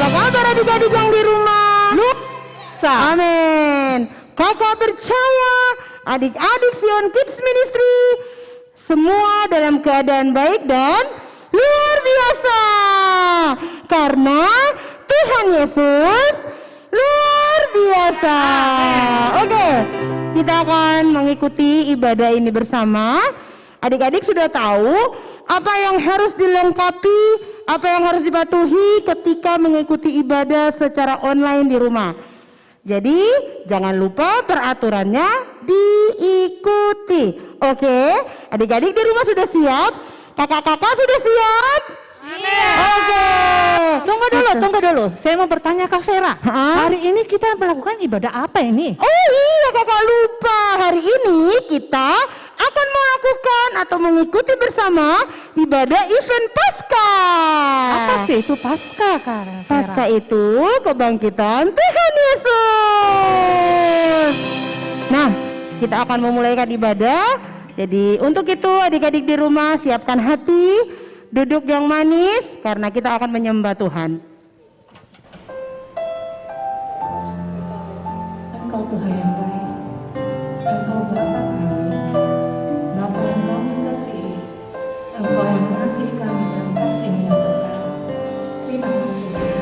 Apa kabar adik-adik yang di rumah? Amin. Kakak percaya adik-adik Sion Kids Ministry semua dalam keadaan baik dan luar biasa. Karena Tuhan Yesus luar biasa. Oke, kita akan mengikuti ibadah ini bersama. Adik-adik sudah tahu apa yang harus dilengkapi, apa yang harus dipatuhi ketika mengikuti ibadah secara online di rumah. Jadi jangan lupa peraturannya diikuti. Oke, adik-adik di rumah sudah siap? Kakak-kakak sudah siap? Oke. Tunggu dulu. Saya mau bertanya Kak Vera. Hari ini kita melakukan ibadah apa ini? Oh iya, kakak lupa. Hari ini kita akan melakukan atau mengikuti bersama ibadah event Paskah. Apa sih itu Paskah, Kak Vera? Paskah itu kebangkitan Tuhan Yesus. Nah, kita akan memulaikan ibadah. Jadi untuk itu adik-adik di rumah siapkan hati, duduk yang manis karena kita akan menyembah Tuhan. Engkau Tuhan yang baik, Engkau Bapa kami, Bapa yang kami kasihi, Engkau yang mengasihi kami dan kasih-Mu yang kekal. Terima kasih Tuhan.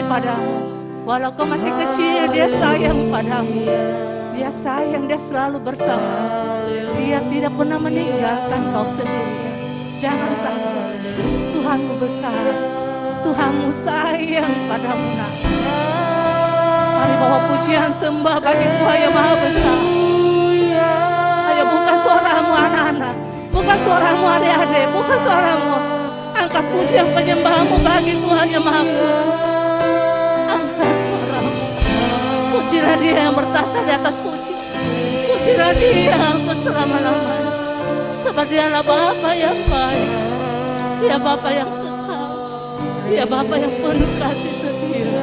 padamu. Walau kau masih kecil, dia sayang padamu. Dia sayang, dia selalu bersama. Dia tidak pernah meninggalkan kau sendirian. Jangan takut, Tuhanmu besar. Tuhanmu sayang padamu nak. Mari bawa pujian sembah bagi Tuhan yang maha besar. Ayo bukan suaramu anak-anak, bukan suaramu adik-adik, bukan suaramu. Angkat pujian penyembahmu bagi Tuhan yang maha kuasa. Angkat suaramu. Pujilah dia yang bertahta di atas puji. Pujilah dia untuk selama-lamanya. Sebab dialah Bapa yang baik. Dia Bapa yang kekal. Dia Bapa yang penuh kasih setia.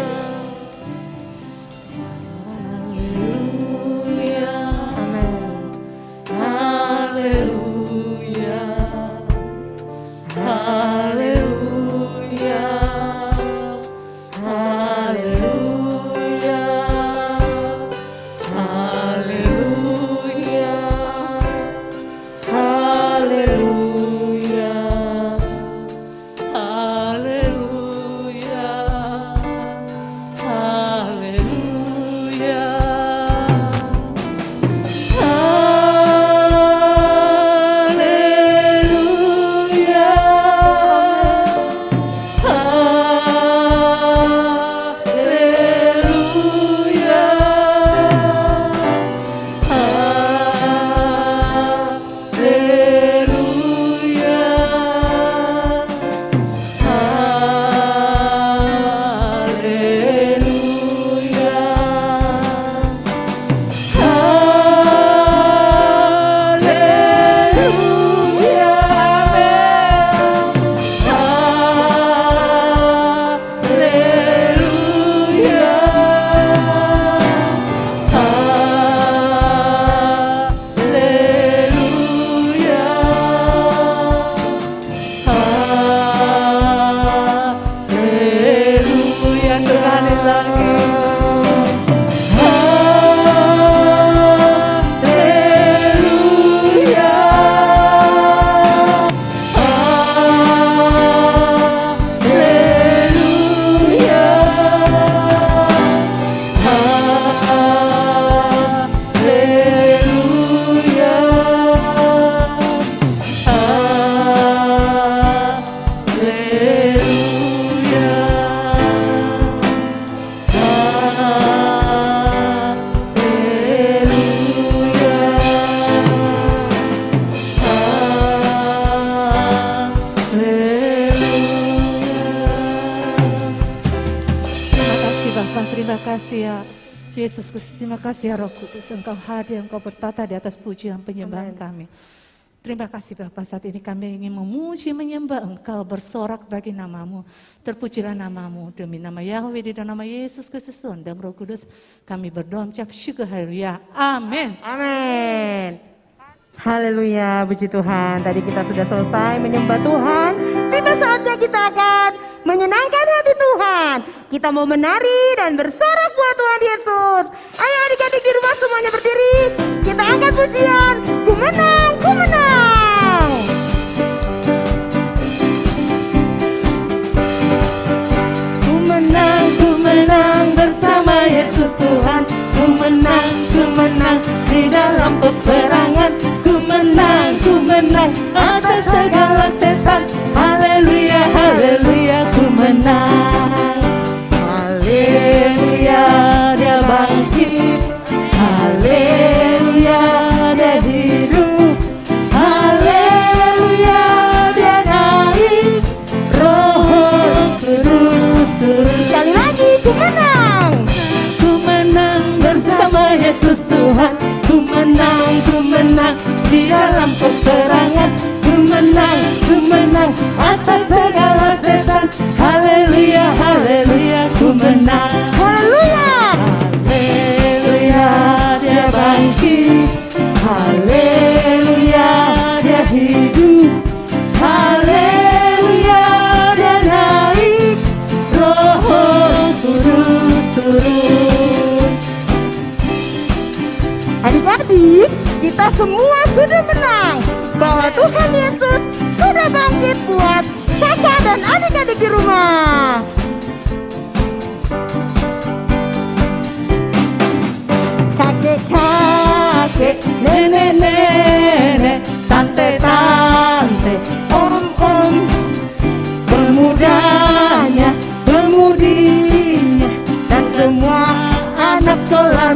Yesus Kristus, terima kasih ya Roh Kudus, Engkau hadir, Engkau bertata di atas pujian penyembahan kami. Terima kasih Bapa, saat ini kami ingin memuji menyembah Engkau, bersorak bagi namamu. Terpujilah namamu, demi nama Yahweh, di dalam nama Yesus Kristus Tuhan dan Roh Kudus, kami berdoa mengucap syukur, haleluya, amin. Amin. Haleluya, puji Tuhan. Tadi kita sudah selesai menyembah Tuhan. Tiba saatnya kita akan menyenangkan hati Tuhan. Kita mau menari dan bersorak buat Tuhan Yesus. Ayo adik-adik di rumah semuanya berdiri. Kita angkat pujian. Ku menang, ku menang. Ku menang bersama Yesus Tuhan. Ku menang di dalam peperangan. Ku menang atas segala setan. Haleluya, haleluya, ku menang. Haleluya, dia bangkit. Haleluya, dia hidup. Haleluya, dia naik. Roh Kudus turun. Sekali lagi, ku menang. Ku menang bersama Yesus Tuhan. Ku menang di dalam peperangan. Ku menang atas segala setan. Haleluya, haleluya, ku menang. Haleluya. Haleluya, dia bangkit. Haleluya, dia hidup. Haleluya, dia naik. Roh Kudus turun. Adik-adik, kita semua sudah menang. Bahwa Tuhan Yesus sudah bangkit buat kakak dan adik-adik di rumah.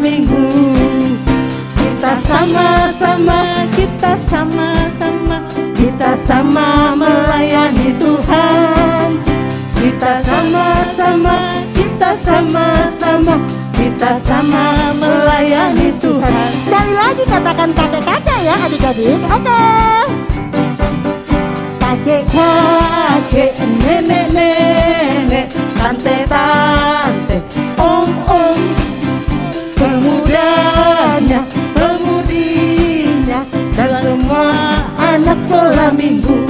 minggu. Kita sama-sama, kita sama-sama, kita sama melayani Tuhan. Kita sama-sama, kita sama-sama, kita sama melayani Tuhan. Sekali lagi katakan kakek-kakek ya adik-adik. Oke. Kakek-kakek, nenek-nenek, tante-tante, om-om, pemudanya, pemudinya, dan semua anak sekolah minggu.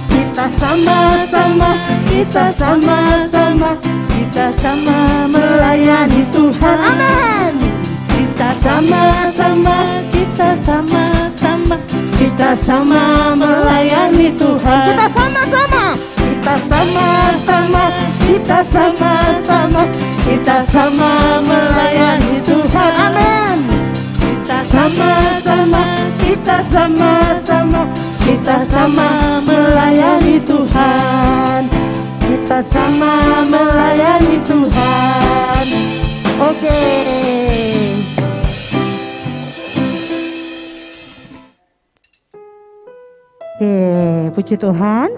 Kita sama-sama, kita sama-sama, kita sama melayani Tuhan. Amin. Kita sama-sama, kita sama-sama, kita sama melayani Tuhan. Kita sama-sama. Kita sama-sama, kita sama-sama, kita sama melayani Tuhan. Amin. Kita sama-sama, kita sama-sama, kita sama melayani Tuhan. Kita sama melayani Tuhan. Oke. Oke, puji Tuhan.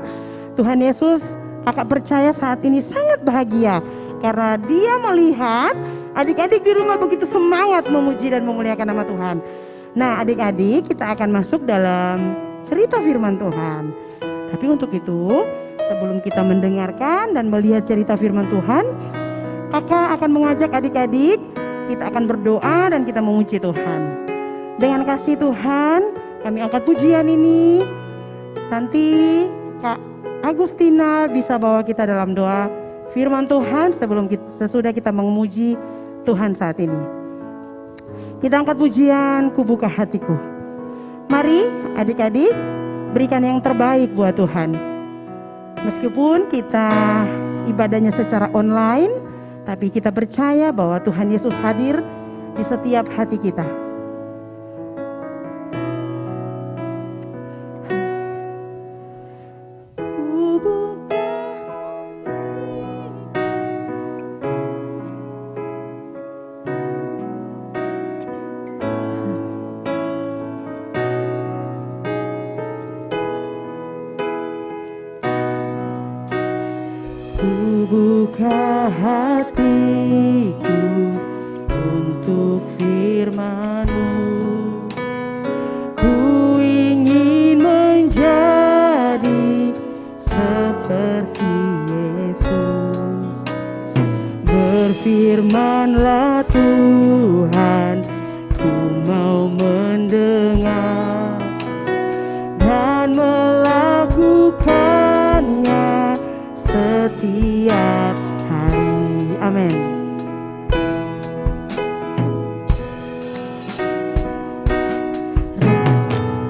Tuhan Yesus, kakak percaya saat ini sangat bahagia karena dia melihat adik-adik di rumah begitu semangat memuji dan memuliakan nama Tuhan. Nah, adik-adik, kita akan masuk dalam cerita firman Tuhan. Tapi untuk itu, sebelum kita mendengarkan dan melihat cerita firman Tuhan, kakak akan mengajak adik-adik, kita akan berdoa dan kita memuji Tuhan. Dengan kasih Tuhan, kami angkat pujian ini. Nanti Kak Agustina bisa bawa kita dalam doa firman Tuhan sesudah kita memuji Tuhan saat ini. Kita angkat pujian, ku buka hatiku. Mari adik-adik, berikan yang terbaik buat Tuhan. Meskipun kita ibadahnya secara online, tapi kita percaya bahwa Tuhan Yesus hadir di setiap hati kita. Buka hatiku untuk firman-Mu. Ku ingin menjadi seperti Yesus. Berfirman-Lah Tuhan, ku mau mendengar dan melakukannya setiap hari. Amin.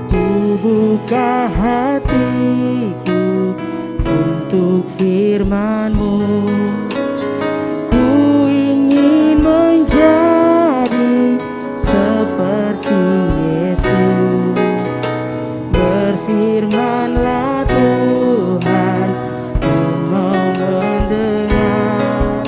Ku buka hatiku untuk firman-Mu. Ku ingin menjadi seperti Yesus. Berfirman-Lah Tuhan, ku mau mendengar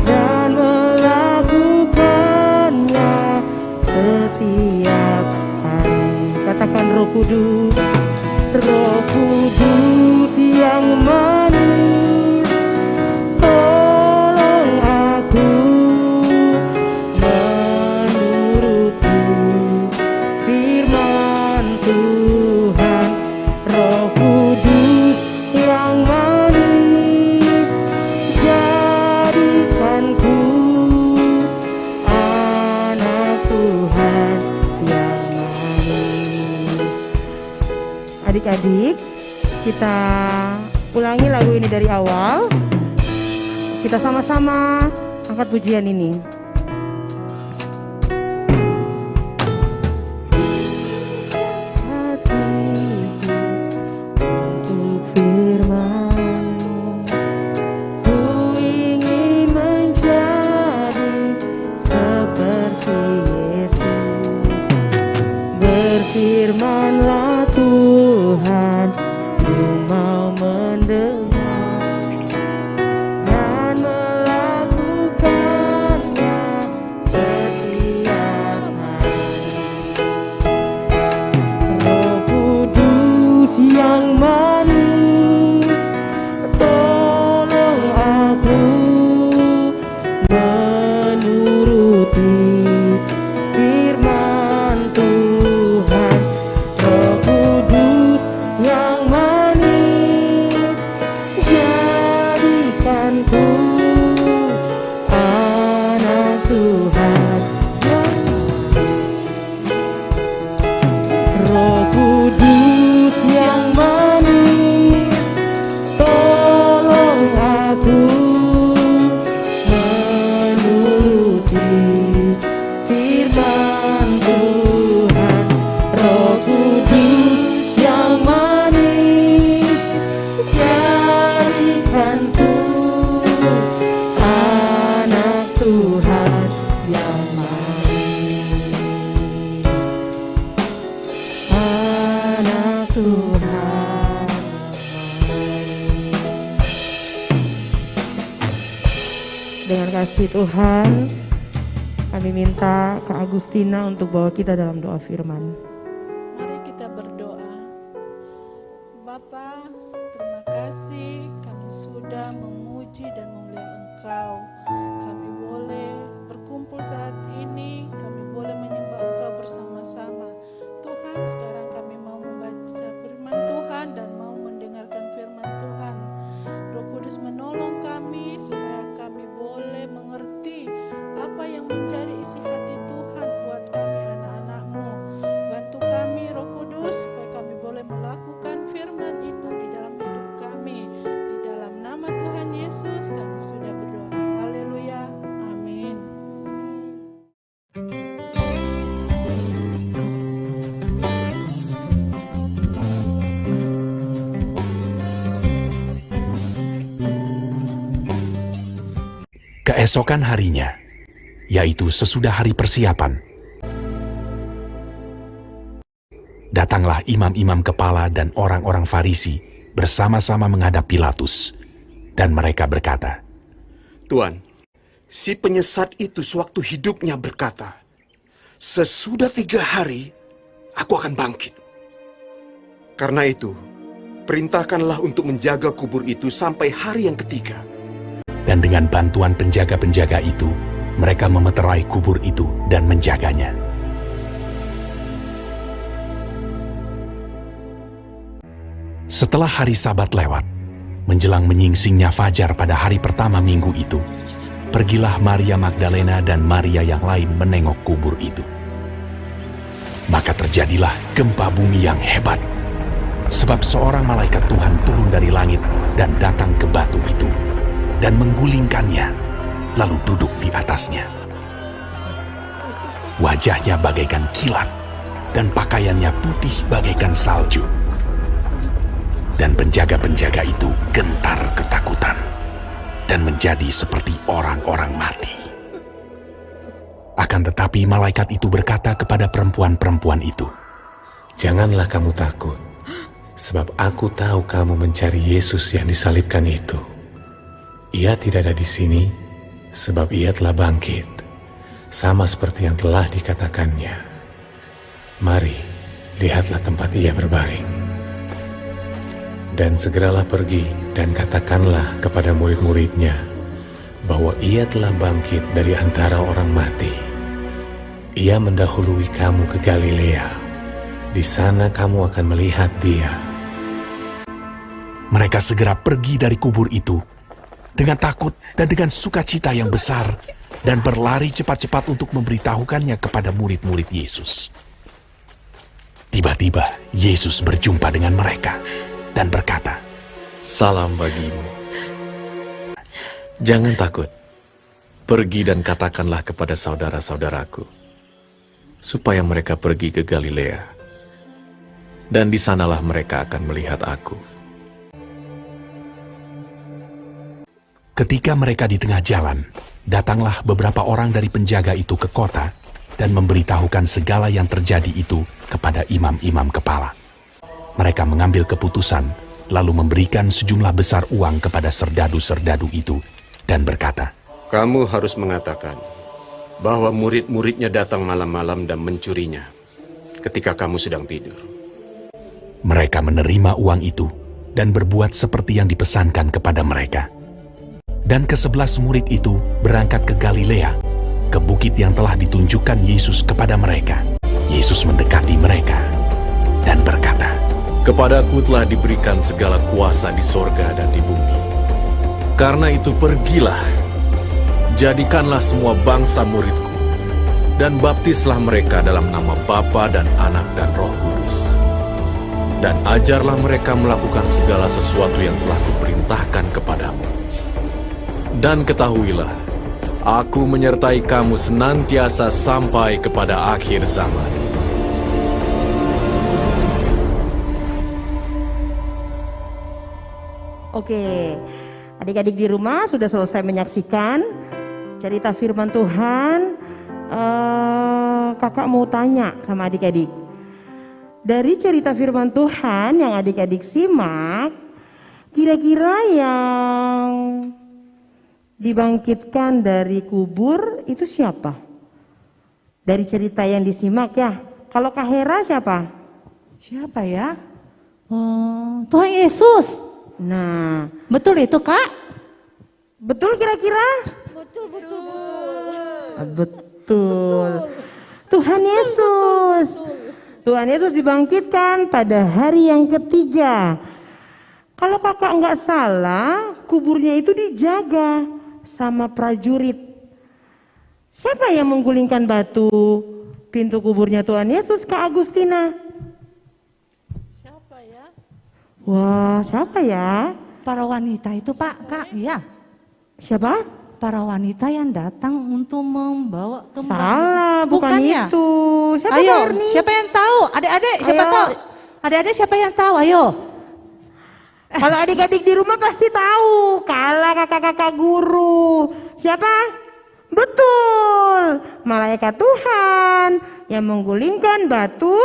dan melakukannya setiap hari. Katakan Roh Kudus, Roh Kudus yang manis, tolong aku menuruti firman Tuhan. Roh Kudus yang manis, jadikanku anak Tuhan yang manis. Adik-adik, kita ulangi lagu ini dari awal. Kita sama-sama angkat pujian ini. Firman-Lah Tuhan, ku mau mendengar dan melakukannya Dengan kasih Tuhan, kami minta Kak Agustina untuk bawa kita dalam doa firman. Mari kita berdoa. Bapa, terima kasih kami sudah memuji dan memuliakan Engkau. Kami boleh berkumpul saat ini, kami boleh menyembah Engkau bersama-sama. Tuhan, sekarang kami mau membaca firman Tuhan dan mau mendengarkan firman Tuhan. Roh Kudus menolong kami supaya kami boleh mengerti apa yang menjadi isi hati Tuhan buat kami anak-anak-Mu. Bantu kami Roh Kudus supaya kami boleh melakukan firman itu di dalam hidup kami. Di dalam nama Tuhan Yesus kami sudah berdoa. Haleluya. Amin. Keesokan harinya, yaitu sesudah hari persiapan, datanglah imam-imam kepala dan orang-orang Farisi bersama-sama menghadap Pilatus, dan mereka berkata, Tuan, si penyesat itu sewaktu hidupnya berkata, sesudah 3 hari, aku akan bangkit. Karena itu, perintahkanlah untuk menjaga kubur itu sampai hari yang ketiga. dan dengan bantuan penjaga-penjaga itu, mereka memeterai kubur itu dan menjaganya. Setelah hari Sabat lewat, menjelang menyingsingnya fajar pada hari pertama minggu itu, pergilah Maria Magdalena dan Maria yang lain menengok kubur itu. Maka terjadilah gempa bumi yang hebat, sebab seorang malaikat Tuhan turun dari langit dan datang ke batu itu, dan menggulingkannya, lalu duduk di atasnya. Wajahnya bagaikan kilat, dan pakaiannya putih bagaikan salju. Dan penjaga-penjaga itu gentar ketakutan, dan menjadi seperti orang-orang mati. Akan tetapi malaikat itu berkata kepada perempuan-perempuan itu, "Janganlah kamu takut, sebab aku tahu kamu mencari Yesus yang disalibkan itu. Ia tidak ada di sini, sebab ia telah bangkit, sama seperti yang telah dikatakannya. Mari, lihatlah tempat ia berbaring. Dan segeralah pergi dan katakanlah kepada murid-muridnya bahwa ia telah bangkit dari antara orang mati. Ia mendahului kamu ke Galilea. Di sana kamu akan melihat dia." mereka segera pergi dari kubur itu dengan takut dan dengan sukacita yang besar, dan berlari cepat-cepat untuk memberitahukannya kepada murid-murid Yesus. Tiba-tiba Yesus berjumpa dengan mereka dan berkata, "Salam bagimu. Jangan takut. Pergi dan katakanlah kepada saudara-saudaraku, supaya mereka pergi ke Galilea. Dan di sanalah mereka akan melihat aku." Ketika mereka di tengah jalan, datanglah beberapa orang dari penjaga itu ke kota dan memberitahukan segala yang terjadi itu kepada imam-imam kepala. Mereka mengambil keputusan, lalu memberikan sejumlah besar uang kepada serdadu-serdadu itu dan berkata, Kamu harus mengatakan bahwa murid-muridnya datang malam-malam dan mencurinya ketika kamu sedang tidur. Mereka menerima uang itu dan berbuat seperti yang dipesankan kepada mereka. Dan ke-11 murid itu berangkat ke Galilea, ke bukit yang telah ditunjukkan Yesus kepada mereka. Yesus mendekati mereka dan berkata, "Kepadaku telah diberikan segala kuasa di sorga dan di bumi. Karena itu pergilah, jadikanlah semua bangsa muridku, dan baptislah mereka dalam nama Bapa dan Anak dan Roh Kudus. Dan ajarlah mereka melakukan segala sesuatu yang telah kuperintahkan kepadamu. Dan ketahuilah, aku menyertai kamu senantiasa sampai kepada akhir zaman." Oke, adik-adik di rumah sudah selesai menyaksikan cerita firman Tuhan. Kakak mau tanya sama adik-adik. Dari cerita firman Tuhan yang adik-adik simak, kira-kira yang dibangkitkan dari kubur itu siapa? Dari cerita yang disimak ya. Kalau Kak Hera siapa? Siapa ya? Oh, Tuhan Yesus. Nah, Betul itu, Kak? betul kira-kira? Betul. Tuhan Yesus. Tuhan Yesus dibangkitkan pada hari yang ketiga. Kalau kakak nggak salah, kuburnya itu dijaga sama prajurit. Siapa yang menggulingkan batu pintu kuburnya Tuhan Yesus, Kak Agustina? Siapa ya? Wah, siapa ya? Para wanita itu, Pak, Kak, ya. Siapa? Para wanita yang datang untuk membawa kembali. Salah, bukan ya? itu. Siapa Ayo, Kak Erni? siapa yang tahu? Adik-adik, siapa Ayo. tahu? Adik-adik siapa yang tahu? Ayo. Kalau adik-adik di rumah pasti tahu. Kalah kakak-kakak guru. Siapa? Betul. Malaikat Tuhan yang menggulingkan batu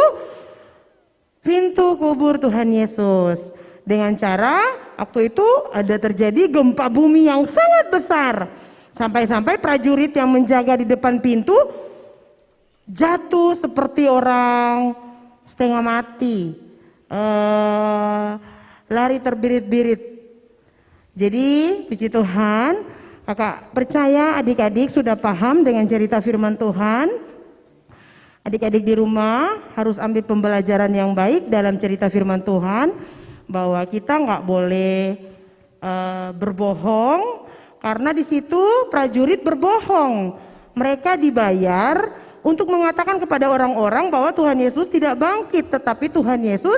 pintu kubur Tuhan Yesus. Dengan cara waktu itu ada terjadi gempa bumi yang sangat besar. Sampai-sampai prajurit yang menjaga di depan pintu jatuh seperti orang setengah mati. Lari terbirit-birit. Jadi puji Tuhan, kakak percaya adik-adik sudah paham dengan cerita firman Tuhan. Adik-adik di rumah harus ambil pembelajaran yang baik dalam cerita firman Tuhan, bahwa kita nggak boleh berbohong, karena di situ prajurit berbohong. Mereka dibayar untuk mengatakan kepada orang-orang bahwa Tuhan Yesus tidak bangkit, tetapi Tuhan Yesus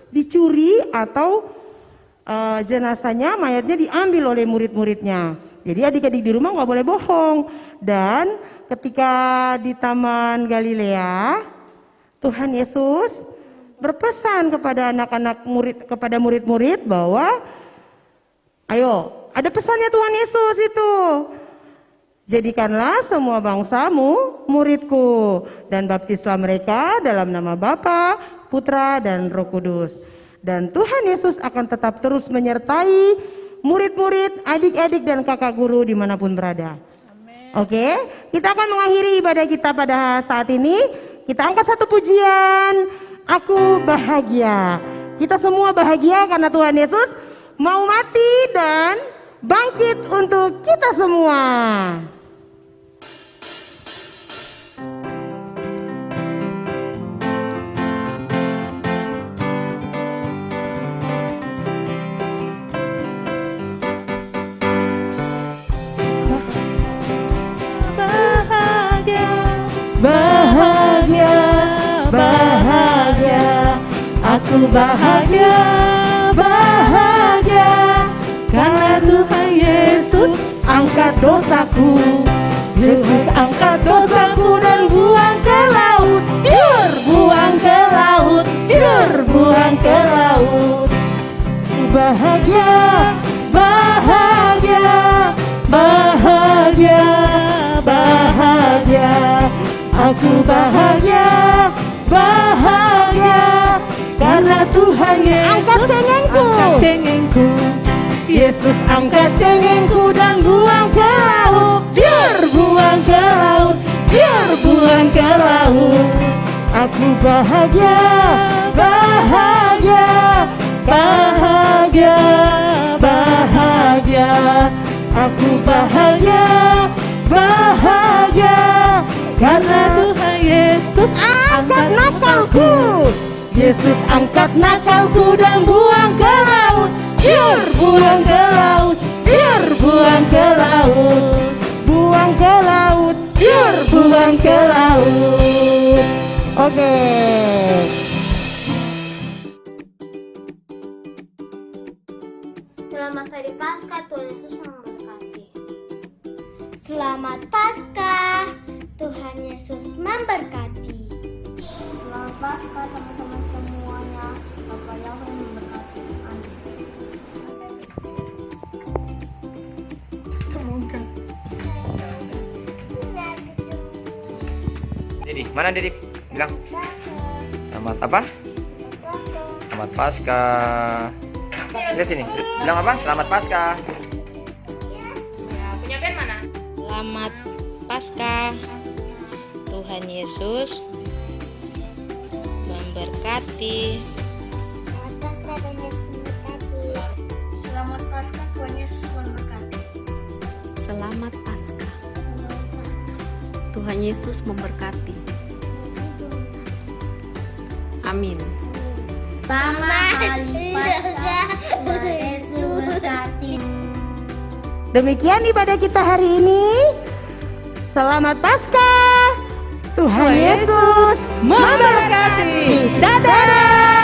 dicuri atau jenazahnya, mayatnya diambil oleh murid-muridnya. Jadi adik-adik di rumah nggak boleh bohong. Dan ketika di Taman Galilea, Tuhan Yesus berpesan kepada anak-anak murid, kepada murid-murid bahwa ayo, ada pesannya Tuhan Yesus itu. Jadikanlah semua bangsamu muridku dan baptislah mereka dalam nama Bapa, Putra dan Roh Kudus. Dan Tuhan Yesus akan tetap terus menyertai murid-murid, adik-adik dan kakak guru dimanapun berada. Oke, kita akan mengakhiri ibadah kita pada saat ini. Kita angkat satu pujian. Aku bahagia. Kita semua bahagia karena Tuhan Yesus mau mati dan bangkit untuk kita semua. Bahagia, bahagia, aku bahagia, bahagia, karena Tuhan Yesus angkat dosaku. Yesus angkat dosaku dan buang ke laut, tiur, buang ke laut, tiur, buang ke laut. Aku bahagia, bahagia, bahagia, bahagia. Aku bahagia, bahagia, karena Tuhan Yesus angkat cengengku. Yesus angkat cengengku dan buang ke laut, jur, buang ke laut, jur, buang ke laut. Aku bahagia, bahagia, bahagia, bahagia. Aku bahagia, bahagia, karena Tuhan Yesus angkat nakalku. Yesus angkat nakalku dan buang ke laut, biar buang ke laut, biar buang ke laut, buang ke laut, biar buang ke laut. Oke. Selamat Hari Paskah, Tuhan Yesus memberkati. Selamat Paskah, Tuhan Yesus memberkati. Selamat Paskah teman-teman semuanya, Bapak Yahweh memberkati. Amin. Dedi, mana Dedi? Bilang. Selamat apa? Selamat Paskah. Lihat sini. Bilang apa? Selamat Paskah. Ya, punya Selamat Paskah. Tuhan Yesus memberkati. Selamat Paskah, Tuhan Yesus memberkati. Selamat Paskah. Tuhan Yesus memberkati. Amin. Selamat Hari Paskah, Tuhan Yesus memberkati. Demikian ibadah kita hari ini. Selamat Paskah. Tuhan Yesus memberkati. Dadah.